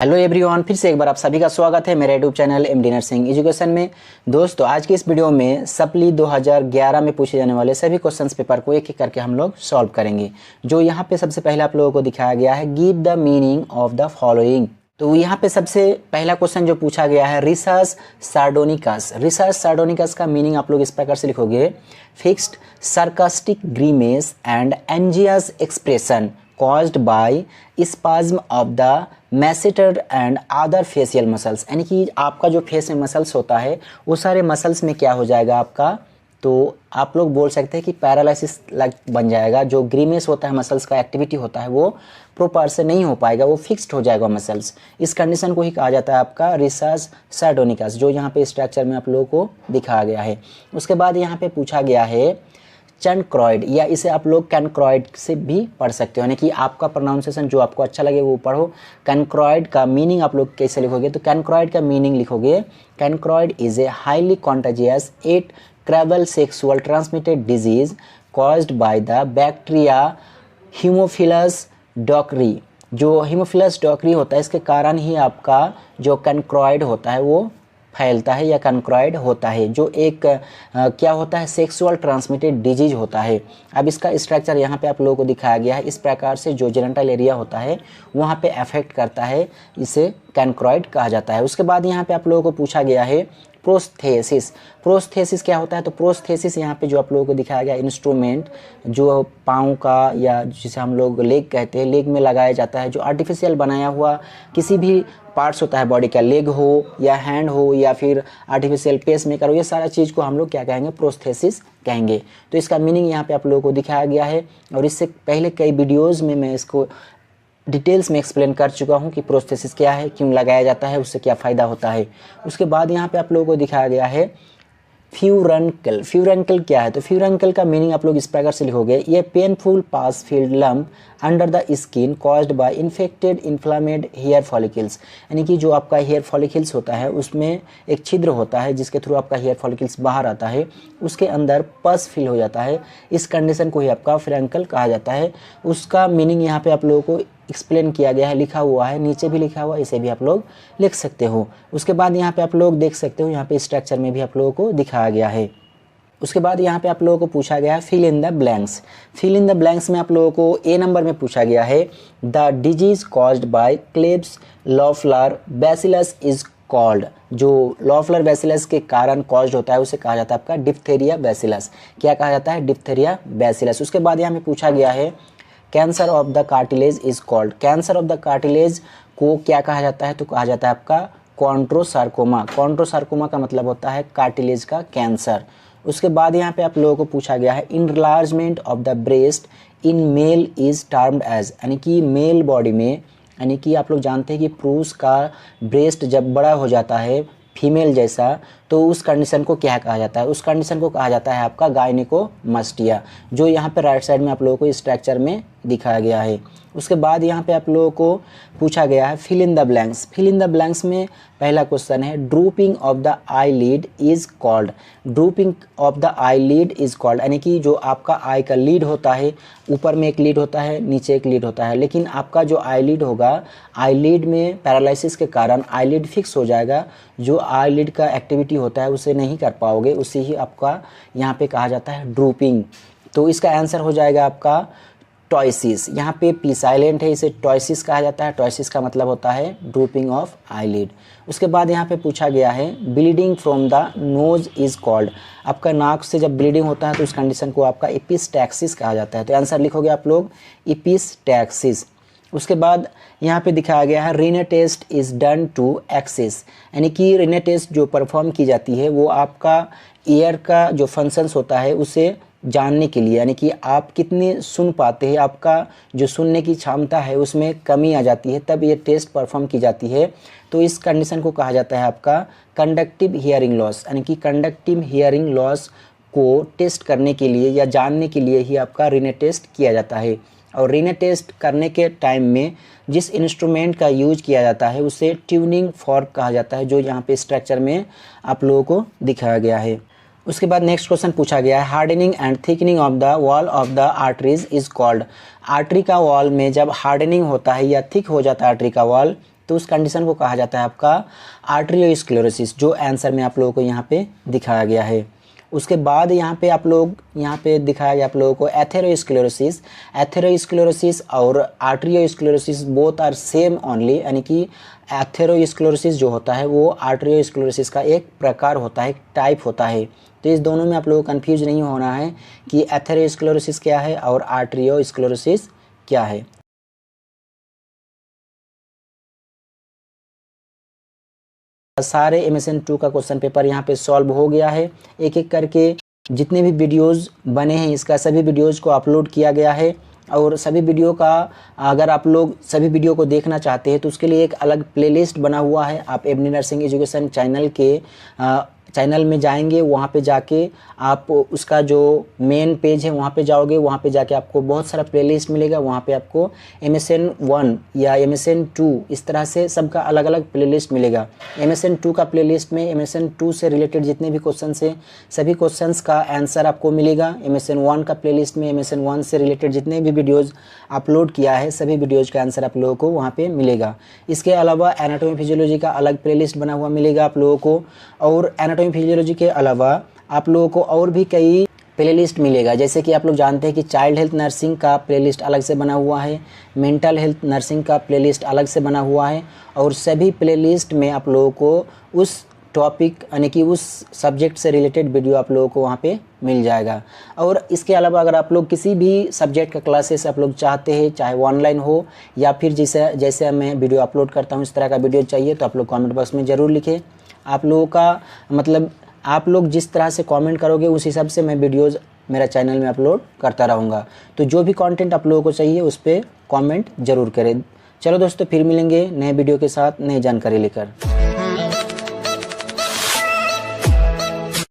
Hello everyone, फिर से एक बार आप सभी का स्वागत है मेरे YouTube channel MD nursing education में। दोस्तों, आज की इस वीडियो में सप्ली 2011 में पूछे जाने वाले सभी क्वेश्चंस पेपर को एक एक करके हम लोग सॉल्व करेंगे। जो यहाँ पे सबसे पहले आप लोगों को दिखाया गया है, give the meaning of the following. तो यहाँ पे सबसे पहला क्वेश्चन जो पूछा गया है, रिसर्च सार्डोनिकस। रिसर्च सार्डोनिकस का मीनिंग आप लोग इस प्रकार से लिखोगे, fixed sarcastic grimace and anxious expression caused by spasm of the masseter and other facial muscles। यानी कि आपका जो फेस में मसल्स होता है वो सारे मसल्स में क्या हो जाएगा आपका, तो आप लोग बोल सकते हैं कि पैरालिसिस लग बन जाएगा। जो ग्रीमेस होता है, मसल्स का एक्टिविटी होता है, वो प्रॉपर से नहीं हो पाएगा, वो फिक्स्ड हो जाएगा मसल्स। इस कंडीशन को ही कहा जाता है आपका रिसर्च सार्डोनिकस, जो यहाँ पे स्ट्रक्चर में आप लोगों को दिखाया गया है। उसके बाद यहाँ पे पूछा गया है चनक्रॉइड, या इसे आप लोग कैनक्रॉइड से भी पढ़ सकते हो, यानी कि आपका प्रोनाउंसिएशन जो आपको अच्छा लगे वो पढ़ो। कैनक्रॉइड का मीनिंग आप लोग कैसे लिखोगे, तो कैनक्रॉइड का मीनिंग लिखोगे, chancroid is a highly contagious it travel sexual transmitted disease caused by the bacteria Haemophilus ducreyi. जो हीमोफिलस डॉकरी होता है, इसके कारण ही आपका जो कैनक्रॉइड होता है वो फैलता है या कैनक्रॉइड होता है, जो एक क्या होता है, सेक्सुअल ट्रांसमिटेड डिजीज होता है। अब इसका स्ट्रक्चर यहाँ पे आप लोगों को दिखाया गया है। इस प्रकार से जो जेनिटल एरिया होता है वहाँ पे अफेक्ट करता है, इसे कैनक्रॉइड कहा जाता है। उसके बाद यहाँ पे आप लोगों को पूछा गया है प्रोस्थेसिस। प्रोस्थेसिस क्या होता है, तो प्रोस्थेसिस यहाँ पे जो आप लोगों को दिखाया गया इंस्ट्रूमेंट, जो पाँव का या जिसे हम लोग लेग कहते हैं, लेग में लगाया जाता है, जो आर्टिफिशियल बनाया हुआ किसी भी पार्ट्स होता है बॉडी का, लेग हो या हैंड हो या फिर आर्टिफिशियल पेस मेकर हो, ये सारा चीज़ को हम लोग क्या कहेंगे, प्रोस्थेसिस कहेंगे। तो इसका मीनिंग यहाँ पे आप लोगों को दिखाया गया है, और इससे पहले कई वीडियोज़ में मैं इसको डिटेल्स में एक्सप्लेन कर चुका हूँ कि प्रोस्थेसिस क्या है, क्यों लगाया जाता है, उससे क्या फ़ायदा होता है। उसके बाद यहाँ पे आप लोगों को दिखाया गया है फ्यूरंकल। फ्यूरंकल क्या है, तो फ्यूरंकल का मीनिंग आप लोग इस प्रकार से लिखोगे, ये painful pus filled lump under the skin caused by infected inflamed hair follicles. यानी कि जो आपका हेयर फॉलिकल्स होता है उसमें एक छिद्र होता है जिसके थ्रू आपका हेयर फॉलिकल्स बाहर आता है, उसके अंदर पस फिल हो जाता है। इस कंडीशन को ही आपका फ्यूरंकल कहा जाता है। उसका मीनिंग यहाँ पे आप लोगों को एक्सप्लेन किया गया है, लिखा हुआ है, नीचे भी लिखा हुआ है, इसे भी आप लोग लिख सकते हो। उसके बाद यहाँ पे आप लोग देख सकते हो, यहाँ पे स्ट्रक्चर में भी आप लोगों को दिखाया गया है। उसके बाद यहाँ पे आप लोगों को पूछा गया है fill in the blanks. Fill in the blanks में आप लोगों को ए नंबर में पूछा गया है, the disease caused by Klebs Loeffler bacillus is called. जो लॉफलर बैसिलस के कारण कॉज्ड होता है उसे कहा जाता है आपका डिप्थेरिया बैसिलस। क्या कहा जाता है, डिप्थेरिया बैसिलस। उसके बाद यहाँ पे पूछा गया है cancer of the cartilage is called. Cancer of the cartilage को क्या कहा जाता है, तो कहा जाता है आपका कॉन्ट्रोसार्कोमा। कॉन्ट्रोसार्कोमा का मतलब होता है कार्टिलेज का कैंसर। उसके बाद यहाँ पे आप लोगों को पूछा गया है enlargement of the breast in male is termed as. यानी कि मेल बॉडी में, यानी कि आप लोग जानते हैं कि पुरुष का ब्रेस्ट जब बड़ा हो जाता है फीमेल जैसा, तो उस कंडीशन को क्या कहा जाता है, उस कंडीशन को कहा जाता है आपका गायनिकोमास्टिया, जो यहाँ पे राइट साइड में आप लोगों को स्ट्रक्चर में दिखाया गया है। उसके बाद यहाँ पे आप लोगों को पूछा गया है fill in the blanks. Fill in the blanks में पहला क्वेश्चन है drooping of the eyelid is called. Drooping of the eyelid is called, यानी कि जो आपका आई का लीड होता है, ऊपर में एक लीड होता है, नीचे एक लीड होता है, लेकिन आपका जो आई लीड होगा, आई लीड में पैरालिसिस के कारण आई लीड फिक्स हो जाएगा। जो आई लीड का एक्टिविटी होता है उसे नहीं कर पाओगे, उसे ही आपका यहाँ पे कहा जाता है ड्रूपिंग। तो इसका आंसर हो जाएगा आपका टॉयसिस। यहाँ पे पी साइलेंट है, इसे टॉयसिस कहा जाता है। टॉयसिस का मतलब होता है ड्रूपिंग ऑफ आईलिड। उसके बाद यहाँ पे पूछा गया है bleeding from the nose is called. आपका नाक से जब ब्लीडिंग होता है तो उस कंडीशन को आपका एपिस्टैक्सिस कहा जाता है। तो आंसर लिखोगे आप लोग एपिस्टैक्सिस। उसके बाद यहाँ पे दिखाया गया है Rinne test is done to assess. यानी कि रीने टेस्ट जो परफॉर्म की जाती है वो आपका ईयर का जो फंक्शंस होता है उसे जानने के लिए, यानी कि आप कितने सुन पाते हैं, आपका जो सुनने की क्षमता है उसमें कमी आ जाती है, तब ये टेस्ट परफॉर्म की जाती है। तो इस कंडीशन को कहा जाता है आपका कंडक्टिव हियरिंग लॉस। यानी कि कंडक्टिव हियरिंग लॉस को टेस्ट करने के लिए या जानने के लिए ही आपका रीने टेस्ट किया जाता है। और रीने टेस्ट करने के टाइम में जिस इंस्ट्रूमेंट का यूज किया जाता है उसे ट्यूनिंग फॉर्क कहा जाता है, जो यहाँ पे स्ट्रक्चर में आप लोगों को दिखाया गया है। उसके बाद नेक्स्ट क्वेश्चन पूछा गया है hardening and thickening of the wall of the arteries is called. Artery का वॉल में जब हार्डनिंग होता है या थिक हो जाता है आर्टरी का वॉल, तो उस कंडीशन को कहा जाता है आपका आर्टरियोस्क्लेरोसिस, जो आंसर में आप लोगों को यहाँ पे दिखाया गया है। उसके बाद यहाँ पे दिखाया गया आप लोगों को एथेरोस्क्लेरोसिस। एथेरोस्क्लेरोसिस और arteriosclerosis both are same only, यानी कि एथेरोस्क्लेरोसिस जो होता है वो आर्टरियोस्क्लेरोसिस का एक प्रकार होता है, टाइप होता है। तो इस दोनों में आप लोगों को कन्फ्यूज नहीं होना है कि एथेरोस्क्लेरोसिस क्या है और आर्टरियोस्क्लेरोसिस क्या है। सारे MSN 2 का क्वेश्चन पेपर यहाँ पे सॉल्व हो गया है। एक एक करके जितने भी वीडियोस बने हैं इसका सभी वीडियोस को अपलोड किया गया है, और सभी वीडियो का अगर आप लोग सभी वीडियो को देखना चाहते हैं तो उसके लिए एक अलग प्लेलिस्ट बना हुआ है। आप MD नर्सिंग एजुकेशन चैनल में जाएंगे, वहाँ पे जाके आप उसका जो मेन पेज है वहाँ पे जाओगे, वहाँ पे जाके आपको बहुत सारा प्लेलिस्ट मिलेगा। वहाँ पे आपको MSN 1 या MSN 2 इस तरह से सबका अलग अलग प्लेलिस्ट मिलेगा। MSN 2 का प्लेलिस्ट में MSN 2 से रिलेटेड जितने भी क्वेश्चंस हैं सभी क्वेश्चंस का आंसर आपको मिलेगा। MSN 1 का प्लेलिस्ट में MSN 1 से रिलेटेड जितने भी वीडियोज़ अपलोड किया है सभी वीडियोज़ का आंसर आप लोगों को वहाँ पर मिलेगा। इसके अलावा एनाटॉमी फिजियोलॉजी का अलग प्लेलिस्ट बना हुआ मिलेगा आप लोगों को, और एनाटॉमी फिजियोलॉजी के अलावा आप लोगों को और भी कई प्लेलिस्ट मिलेगा। जैसे कि आप लोग जानते हैं कि चाइल्ड हेल्थ नर्सिंग का प्लेलिस्ट अलग से बना हुआ है, मेंटल हेल्थ नर्सिंग का प्लेलिस्ट अलग से बना हुआ है, और सभी प्लेलिस्ट में आप लोगों को उस टॉपिक यानी कि उस सब्जेक्ट से रिलेटेड वीडियो आप लोगों को वहाँ पे मिल जाएगा। और इसके अलावा अगर आप लोग किसी भी सब्जेक्ट का क्लासेस आप लोग चाहते हैं, चाहे वो ऑनलाइन हो या फिर जैसे मैं वीडियो अपलोड करता हूँ इस तरह का वीडियो चाहिए, तो आप लोग कॉमेंट बॉक्स में ज़रूर लिखें। आप लोगों का मतलब आप लोग जिस तरह से कमेंट करोगे उस हिसाब से मैं वीडियोज़ मेरा चैनल में अपलोड करता रहूँगा। तो जो भी कंटेंट आप लोगों को चाहिए उस पर कमेंट ज़रूर करें। चलो दोस्तों, फिर मिलेंगे नए वीडियो के साथ नई जानकारी लेकर।